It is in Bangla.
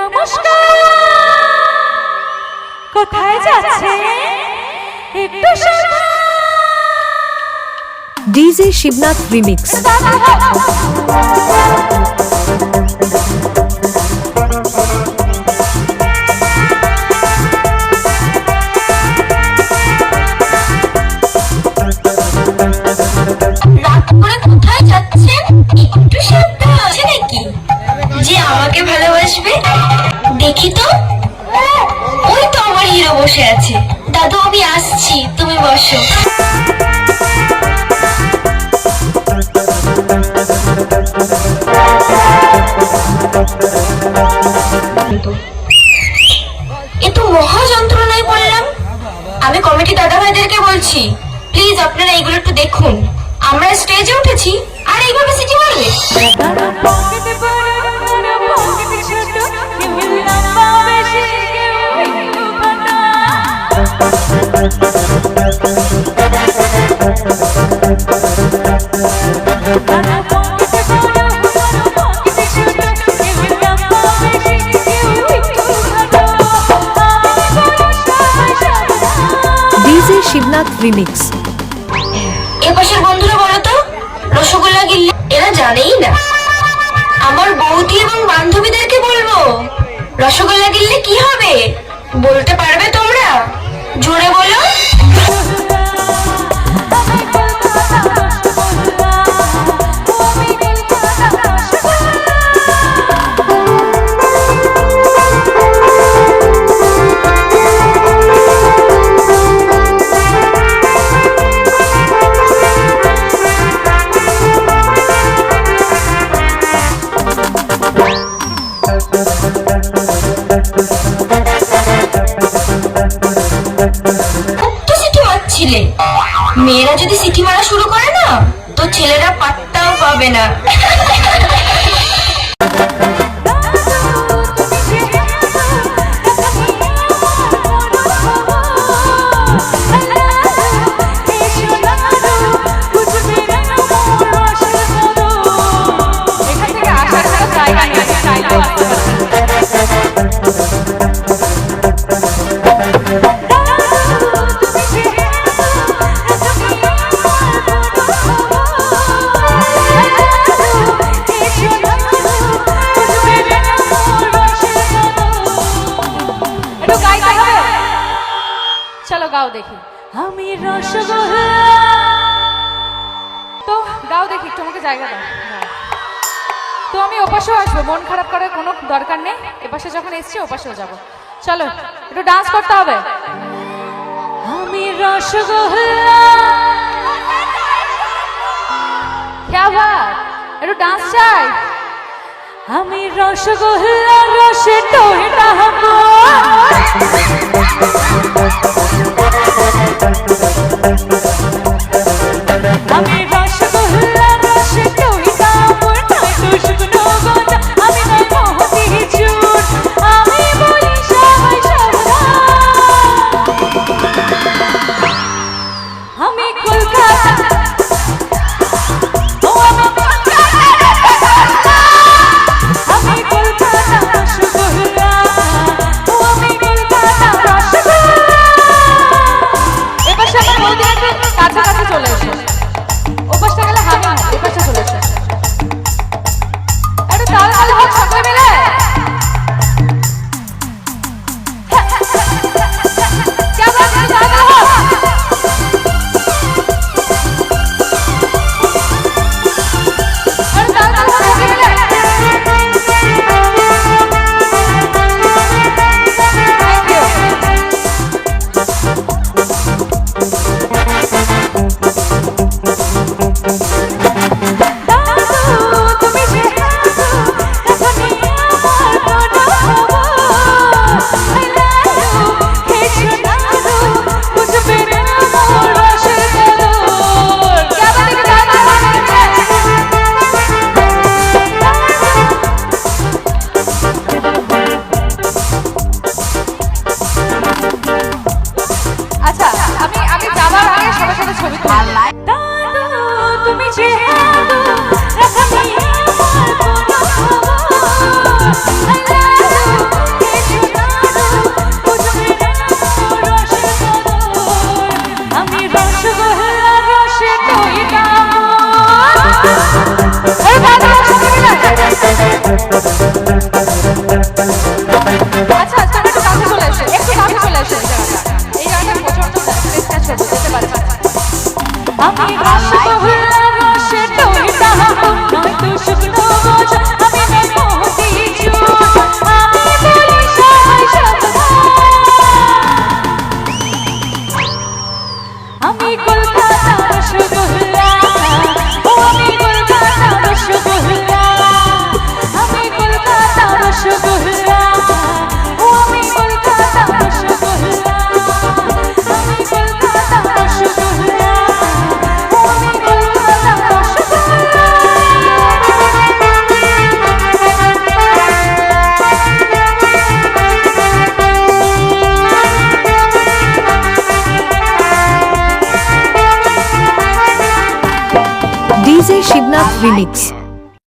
নমস্কার। কোথায় যাচ্ছে একটু শোনা। DJ Shibnath remix. আমাকে ভালোবাসবে দেখি তো। ওই তো আমার হিরো বসে আছে। দাদু আমি আসছি, তুমি বসো। এ তো মহা যন্ত্রণায় পড়লাম। আমি কমিটি দাদা ভাইদেরকে বলছি, প্লিজ আপনারা এইগুলো একটু দেখুন। আমরা স্টেজে উঠেছি আর এইভাবে সিটি মারলে। DJ Shibnath remix. এপাশের বন্ধুরা বলো তো, রসগোল্লা গিল্লি এরা জানেই না। আমার বৌদি এবং বান্ধবীদেরকে বলবো, রসগোল্লা গিল্লি কি হবে বলতে পারবে তোমরা? জোরে বলো। মেয়েরা যদি সিটি মারা শুরু করে না, তো ছেলেরা পাত্তাও পাবে না। চলো গাও দেখি। আমি রসগোল্লা। তো গাও দেখি, তোমাকে জায়গা দাও। তো আমি ওপাশেও আসবো, মন খারাপ করার কোনো দরকার নেই। এপাশে যখন এসছি ওপাশেও যাবো। চলো একটু ডান্স করতে হবে। আমি রসগোল্লা। क्या बात, একটু ডান্স চাই। আমি রসগোল্লা রসে টোটা হবো। আমি রসগোল্লা রসে টোটা হবো। নয় তো শুকনো গোটা, আমি নয় মহতি চুর। আমি বলি সবাই সাবধান। আমি কলকাতা। আমি কলকাতা রসগোল্লা। আমি কলকাতা ডিজে শিবনাথ রিমিক্স